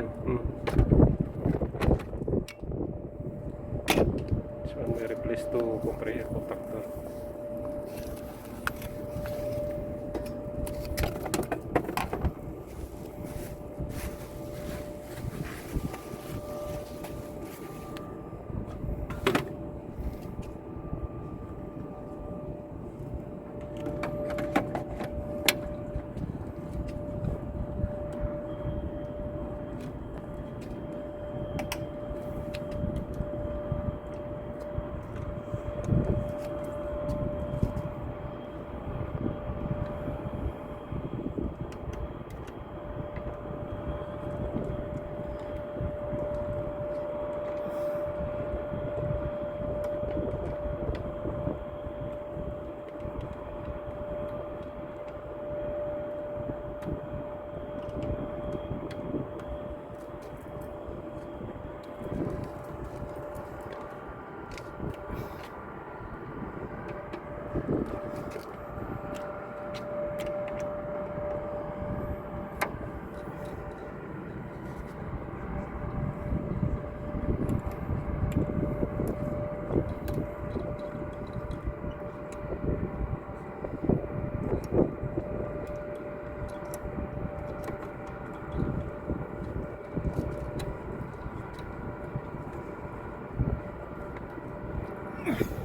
yan. This one we replace to compressor contactor.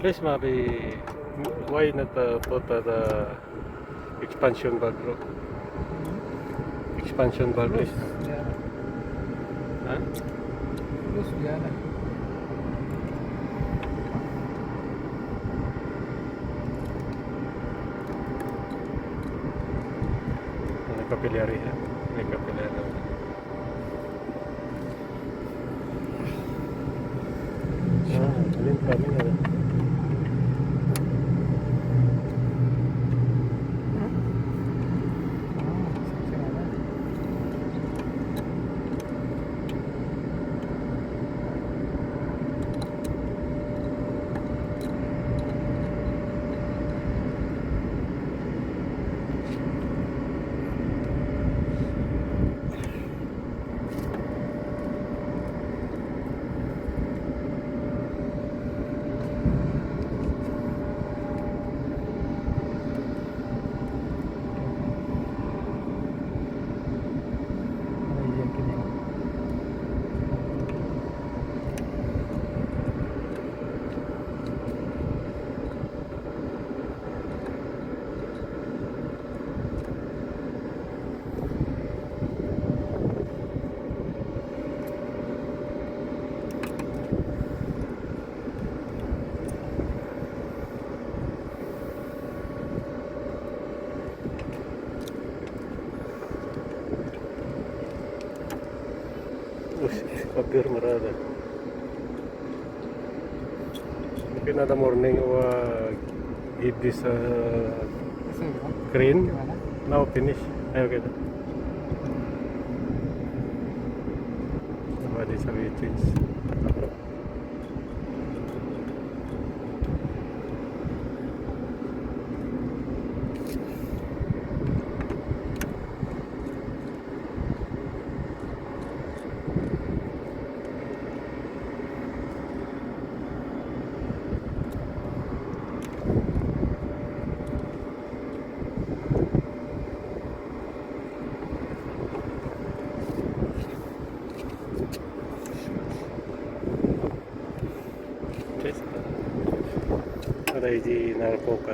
Please, maybe why not put the expansion valve, bro? Expansion valve, please. Huh? Terus Diana. May capillary, ha? May capillary. Alin kami na. Papir marada. Mungkin ada morning give this green. Now finish. Ayo kita. Coba di sabi change. Ada di narkoka.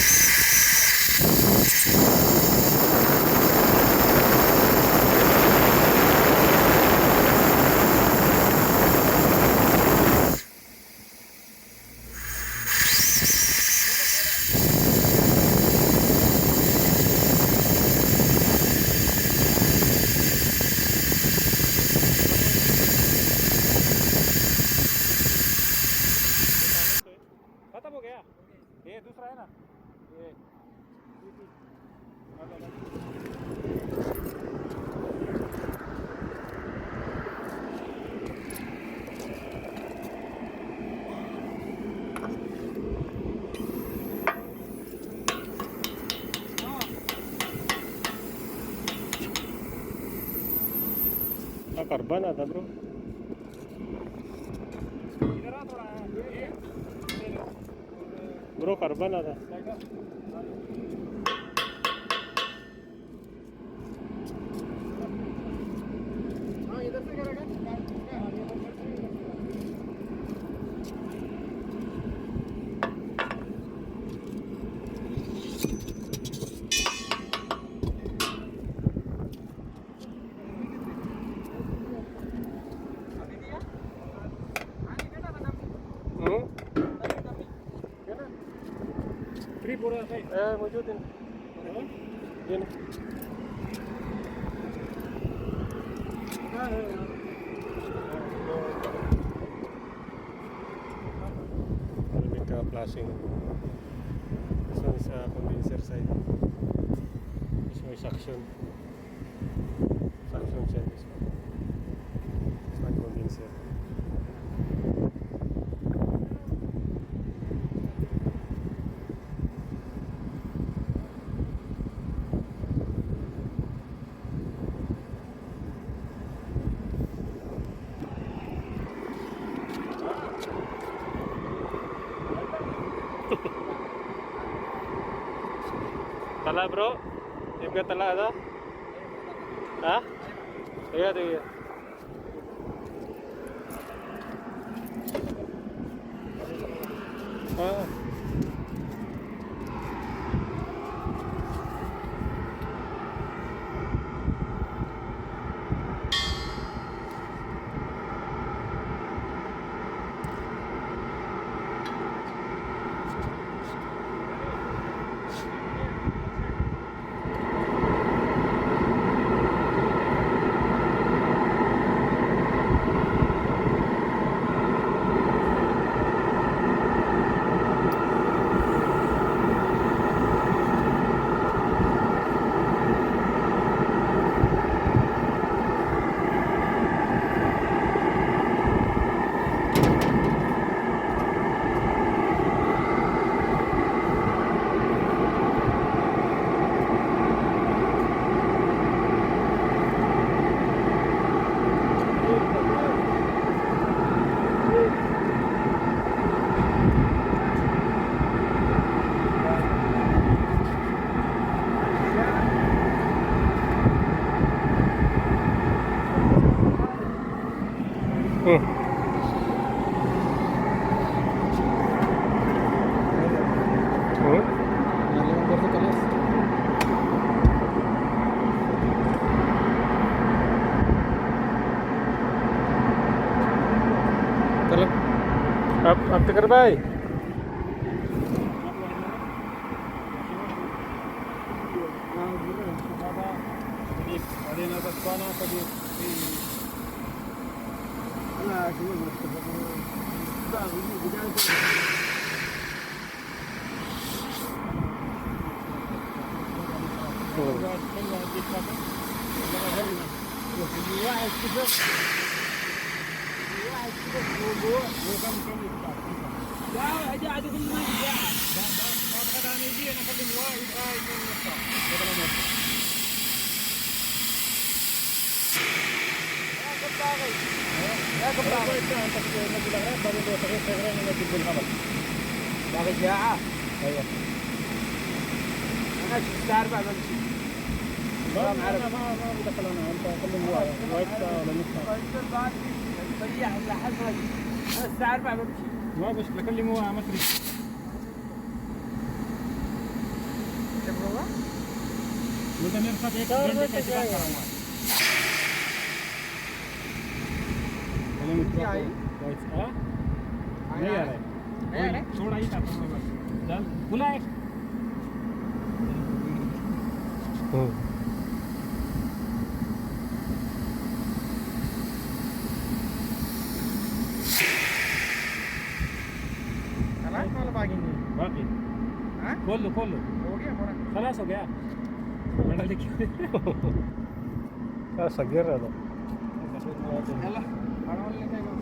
खत्म हो गया ये दूसरा है ना ये हा carbon आता bro इधर आ थोड़ा ये ले लो ब्रो कार्बन आता हाँ इधर से करेगा फ्री पूरा सही मौजूद है ये ना Ini ke flashing. This one is a condenser side. This one is suction. Suction side this one. This one condenser. Tala bro, juga tala ada? Hah? Iya tuh iya. Ah. अब तक भाई باقي ساعة؟ ايوه أنا الساعة 4 بمشي. ما بدخل انا انت كلم هو وايت ولا نص ساعة سياح لحد ما أجي. أنا الساعة 4 بمشي. ما بس بكلم هو ما ادري شوف والله. मुझे मेरे साथ एक घंटे का काम करा हुआ क्या आई? है नहीं आ रहा है थोड़ा ही था चल बुला एक خلاص ولا باقي؟ नहीं नहीं बाकी हाँ खोल लो हो गया पूरा खलास हो गया बड़ा देखिए Sa gira no. يلا أنا ولا كيف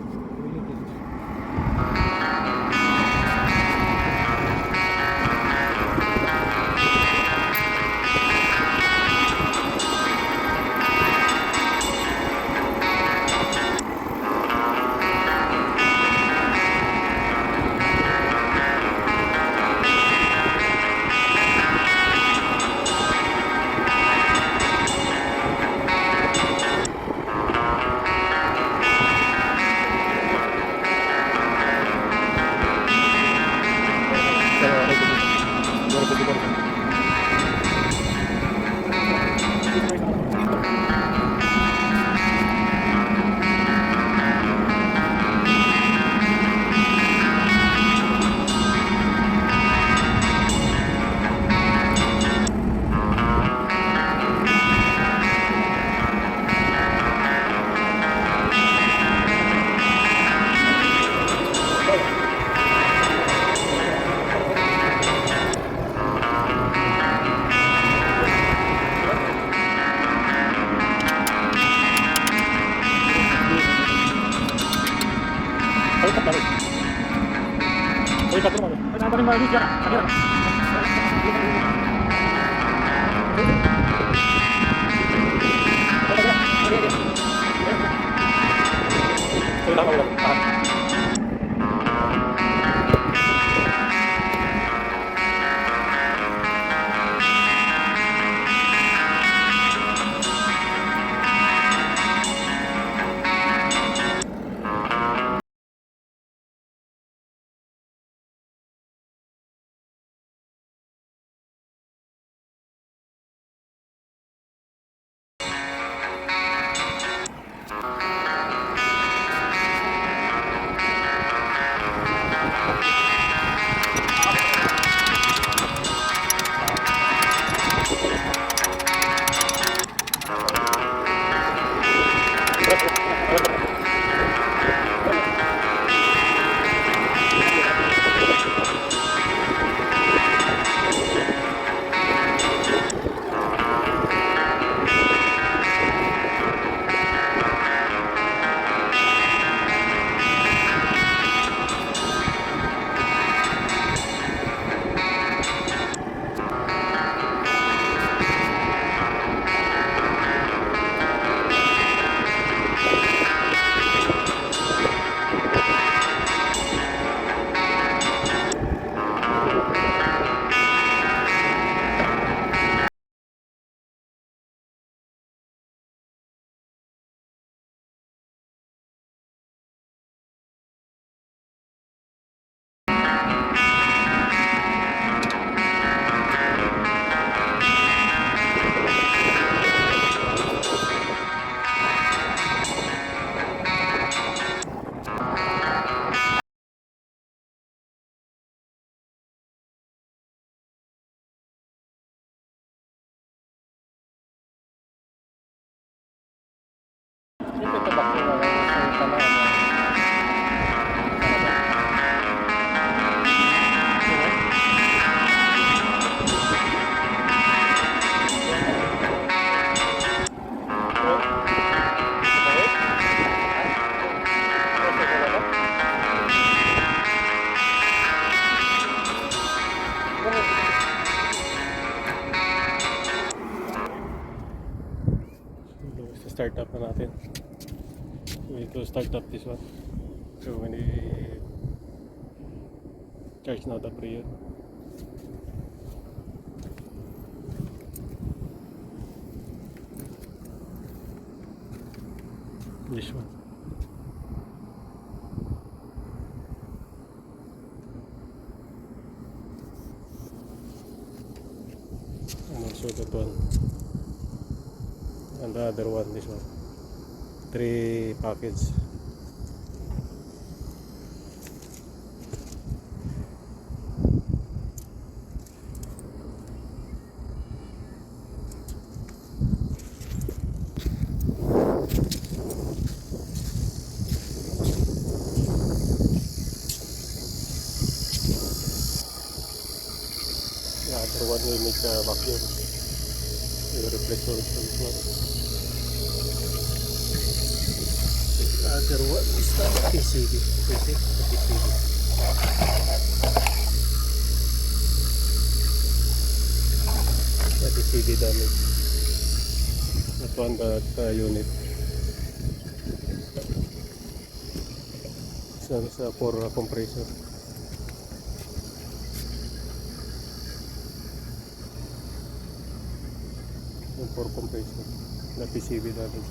Start up na natin. We need to start up this one. So when we charge now the pre this one. And also that one. And the other one, this one. 3 packets. The other one will make a vacuum. Will replace also this one. The other one is the PCB. You see? The PCB. The PCB damage. That one, that unit. This one is for compressor. For compressor. The PCB damage.